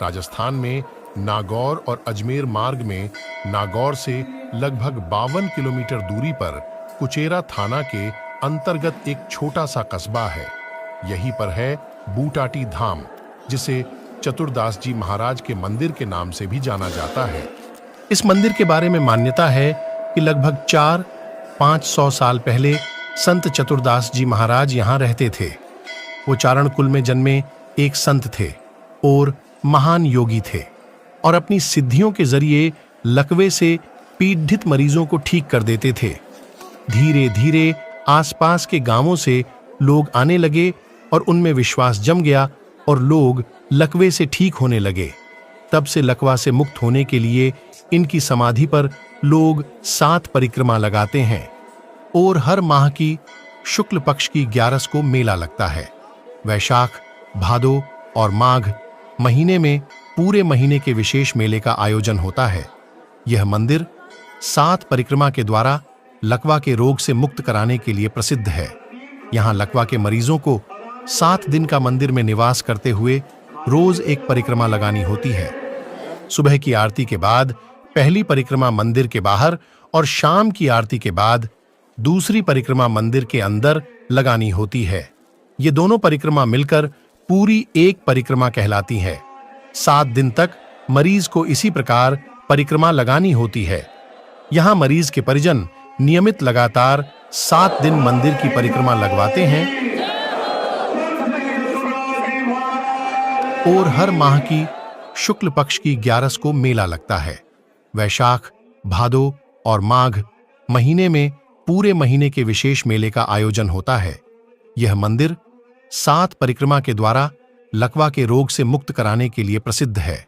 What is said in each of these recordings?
राजस्थान में नागौर और अजमेर मार्ग में नागौर से लगभग 52 किलोमीटर दूरी पर कुचेरा थाना के अंतर्गत एक छोटा सा कस्बा है। यहीं पर है बूटाटी धाम, जिसे चतुरदास जी महाराज के मंदिर के नाम से भी जाना जाता है। इस मंदिर के बारे में मान्यता है कि लगभग 400-500 साल पहले संत चतुरदास जी महाराज यहाँ रहते थे। वो चारण कुल में जन्मे एक संत थे और महान योगी थे और अपनी सिद्धियों के जरिए लकवे से पीड़ित मरीजों को ठीक कर देते थे। धीरे धीरे आसपास के गांवों से लोग आने लगे और उनमें विश्वास जम गया और लोग लकवे से ठीक होने लगे। तब से लकवा से मुक्त होने के लिए इनकी समाधि पर लोग 7 परिक्रमा लगाते हैं और हर माह की शुक्ल पक्ष की 11 को मेला लगता है। वैशाख, भादो और माघ महीने में पूरे महीने के विशेष मेले का आयोजन होता है। यह मंदिर 7 परिक्रमा के द्वारा लकवा के रोग से मुक्त कराने के लिए प्रसिद्ध है। यहाँ लकवा के मरीजों को 7 दिन का मंदिर में निवास करते हुए रोज एक परिक्रमा लगानी होती है। सुबह की आरती के बाद पहली परिक्रमा मंदिर के बाहर और शाम की आरती के बाद दूसरी परिक्रमा मंदिर के अंदर लगानी होती है। ये दोनों परिक्रमा मिलकर पूरी एक परिक्रमा कहलाती है। 7 दिन तक मरीज को इसी प्रकार परिक्रमा लगानी होती है। यहाँ मरीज के परिजन नियमित लगातार 7 दिन मंदिर की परिक्रमा लगवाते हैं और हर माह की शुक्ल पक्ष की 11 को मेला लगता है। वैशाख, भादो और माघ महीने में पूरे महीने के विशेष मेले का आयोजन होता है। यह मंदिर 7 परिक्रमा के द्वारा लकवा के रोग से मुक्त कराने के लिए प्रसिद्ध है।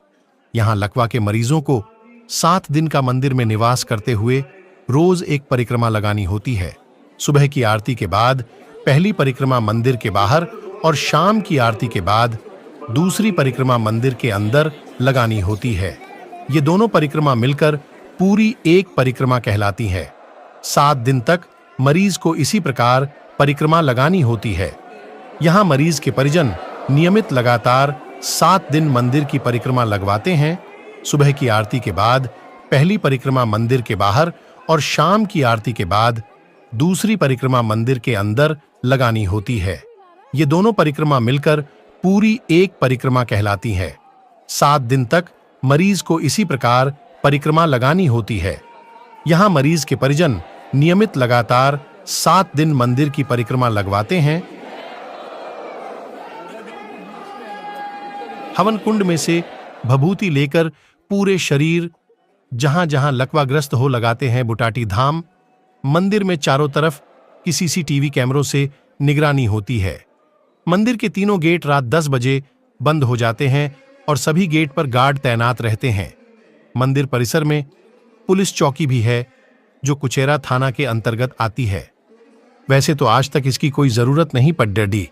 यहाँ लकवा के मरीजों को 7 दिन का मंदिर में निवास करते हुए रोज एक परिक्रमा लगानी होती है। सुबह की आरती के बाद पहली परिक्रमा मंदिर के बाहर और शाम की आरती के बाद दूसरी परिक्रमा मंदिर के अंदर लगानी होती है। ये दोनों परिक्रमा मिलकर पूरी एक परिक्रमा कहलाती है। 7 दिन तक मरीज को इसी प्रकार परिक्रमा लगानी होती है। यहाँ मरीज के परिजन नियमित लगातार 7 दिन मंदिर की परिक्रमा लगवाते हैं। सुबह की आरती के बाद पहली परिक्रमा मंदिर के बाहर और शाम की आरती के बाद दूसरी परिक्रमा मंदिर के अंदर लगानी होती है। ये दोनों परिक्रमा मिलकर पूरी एक परिक्रमा कहलाती है। 7 दिन तक मरीज को इसी प्रकार परिक्रमा लगानी होती है। यहाँ मरीज के परिजन नियमित लगातार 7 दिन मंदिर की परिक्रमा लगवाते हैं। हवन कुंड में से भभूति लेकर पूरे शरीर जहां जहां लकवाग्रस्त हो लगाते हैं बुटाटी धाम। मंदिर में चारों तरफ की सीसीटीवी कैमरों से निगरानी होती है। मंदिर के तीनों गेट रात 10 बजे बंद हो जाते हैं और सभी गेट पर गार्ड तैनात रहते हैं। मंदिर परिसर में पुलिस चौकी भी है जो कुचेरा थाना के अंतर्गत आती है। वैसे तो आज तक इसकी कोई जरूरत नहीं पड़ी,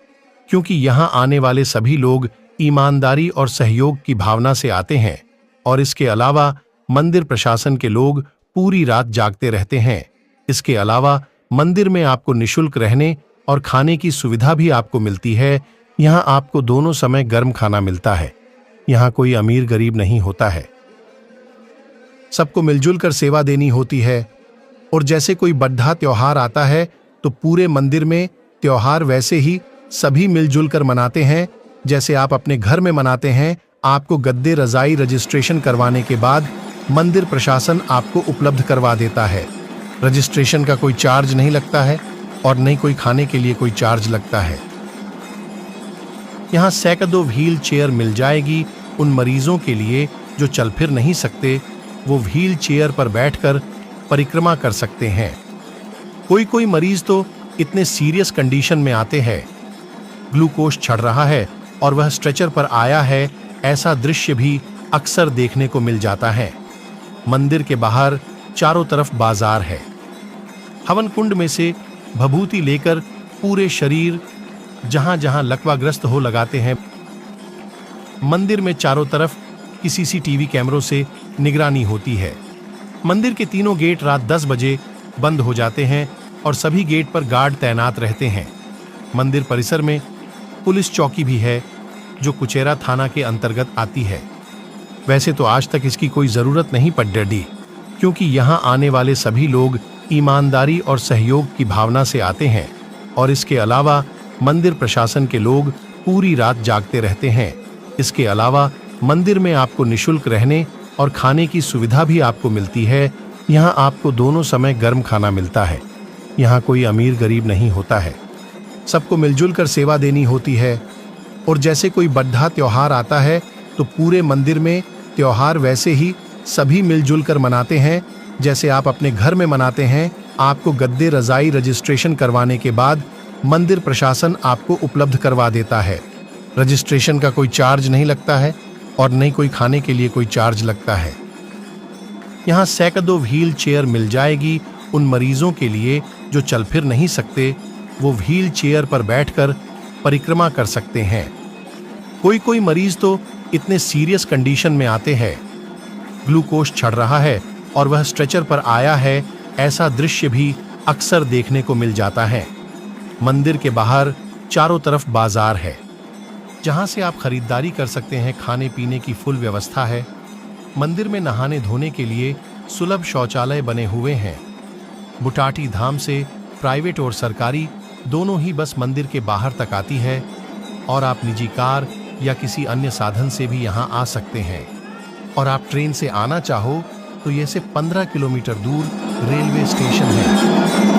क्योंकि यहाँ आने वाले सभी लोग ईमानदारी और सहयोग की भावना से आते हैं और इसके अलावा मंदिर प्रशासन के लोग पूरी रात जागते रहते हैं। इसके अलावा मंदिर में आपको निशुल्क रहने और खाने की सुविधा भी आपको मिलती है। यहाँ आपको दोनों समय गर्म खाना मिलता है। यहाँ कोई अमीर गरीब नहीं होता है, सबको मिलजुल कर सेवा देनी होती है। और जैसे कोई बड़ा त्योहार आता है तो पूरे मंदिर में त्योहार वैसे ही सभी मिलजुल कर मनाते हैं जैसे आप अपने घर में मनाते हैं। आपको गद्दे रजाई रजिस्ट्रेशन करवाने के बाद मंदिर प्रशासन आपको उपलब्ध करवा देता है। रजिस्ट्रेशन का कोई चार्ज नहीं लगता है और नहीं कोई खाने के लिए कोई चार्ज लगता है। यहाँ सैकड़ों व्हील चेयर मिल जाएगी उन मरीजों के लिए जो चल फिर नहीं सकते। वो व्हील चेयर पर बैठकर परिक्रमा कर सकते हैं। कोई कोई मरीज तो इतने सीरियस कंडीशन में आते हैं, ग्लूकोज चढ़ रहा है और वह स्ट्रेचर पर आया है, ऐसा दृश्य भी अक्सर देखने को मिल जाता है। मंदिर के बाहर चारों तरफ बाजार है। हवन कुंड में से भभूति लेकर पूरे शरीर जहां जहां लकवाग्रस्त हो लगाते हैं। मंदिर में चारों तरफ की सीसीटीवी कैमरों से निगरानी होती है। मंदिर के तीनों गेट रात 10 बजे बंद हो जाते हैं और सभी गेट पर गार्ड तैनात रहते हैं। मंदिर परिसर में पुलिस चौकी भी है जो कुचेरा थाना के अंतर्गत आती है। वैसे तो आज तक इसकी कोई जरूरत नहीं पड़ डैडी, क्योंकि यहाँ आने वाले सभी लोग ईमानदारी और सहयोग की भावना से आते हैं और इसके अलावा मंदिर प्रशासन के लोग पूरी रात जागते रहते हैं। इसके अलावा मंदिर में आपको निशुल्क रहने और खाने की सुविधा भी आपको मिलती है। यहाँ आपको दोनों समय गर्म खाना मिलता है। यहाँ कोई अमीर गरीब नहीं होता है, सबको मिलजुल कर सेवा देनी होती है। और जैसे कोई बड़ा त्योहार आता है तो पूरे मंदिर में त्योहार वैसे ही सभी मिलजुल कर मनाते हैं जैसे आप अपने घर में मनाते हैं। आपको गद्दे रजाई रजिस्ट्रेशन करवाने के बाद मंदिर प्रशासन आपको उपलब्ध करवा देता है। रजिस्ट्रेशन का कोई चार्ज नहीं लगता है और नहीं कोई खाने के लिए कोई चार्ज लगता है। यहाँ सैकड़ों व्हील चेयर मिल जाएगी उन मरीजों के लिए जो चल फिर नहीं सकते, वो व्हील चेयर पर बैठकर परिक्रमा कर सकते हैं। कोई कोई मरीज तो इतने सीरियस कंडीशन में आते हैं, ग्लूकोज चढ़ रहा है और वह स्ट्रेचर पर आया है, ऐसा दृश्य भी अक्सर देखने को मिल जाता है। मंदिर के बाहर चारों तरफ बाजार है जहां से आप खरीदारी कर सकते हैं। खाने पीने की फुल व्यवस्था है। मंदिर में नहाने धोने के लिए सुलभ शौचालय बने हुए हैं। बुटाटी धाम से प्राइवेट और सरकारी दोनों ही बस मंदिर के बाहर तक आती है और आप निजी कार या किसी अन्य साधन से भी यहाँ आ सकते हैं। और आप ट्रेन से आना चाहो तो ये से 15 किलोमीटर दूर रेलवे स्टेशन है।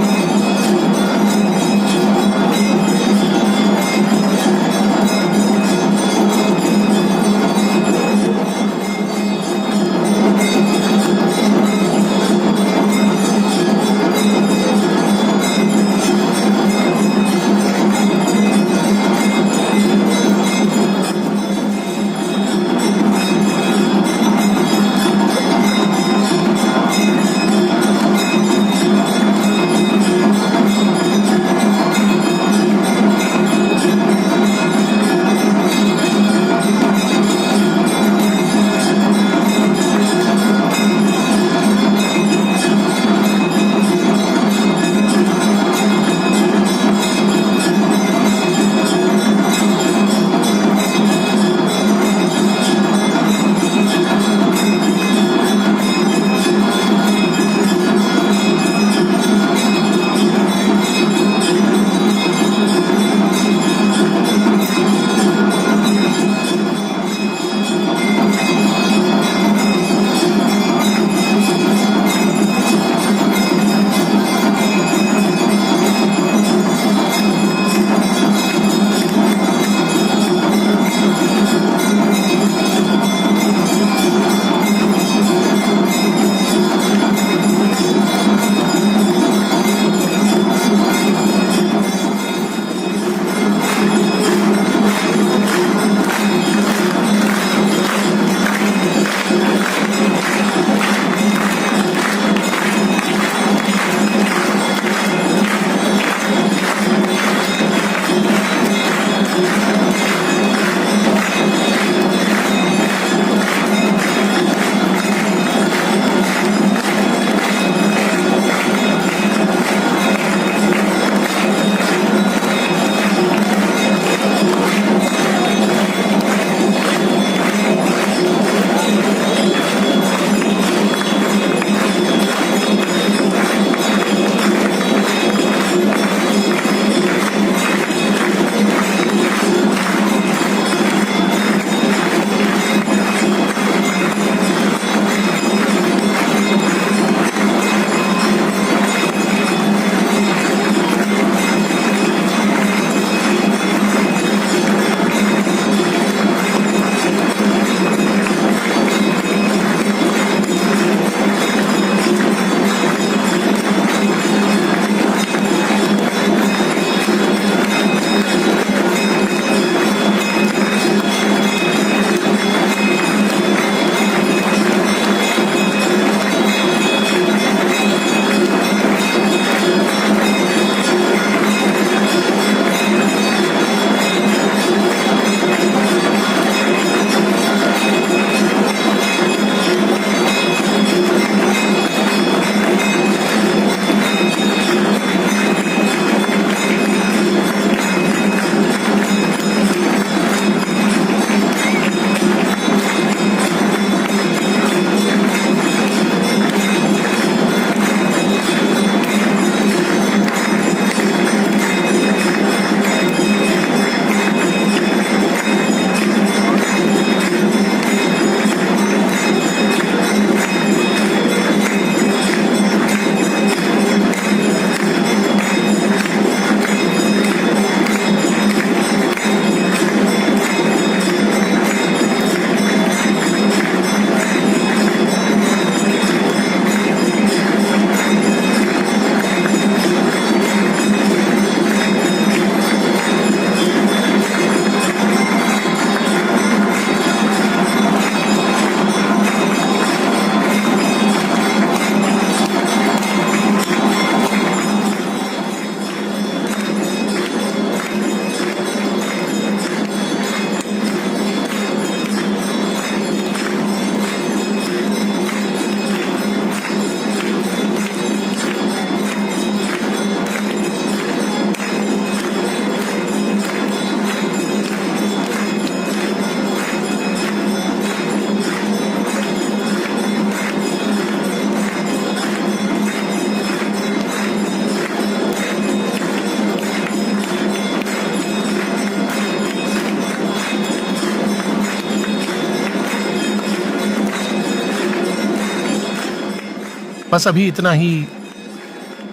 बस अभी इतना ही।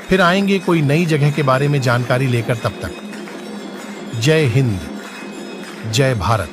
फिर आएंगे कोई नई जगह के बारे में जानकारी लेकर। तब तक जय हिंद, जय भारत।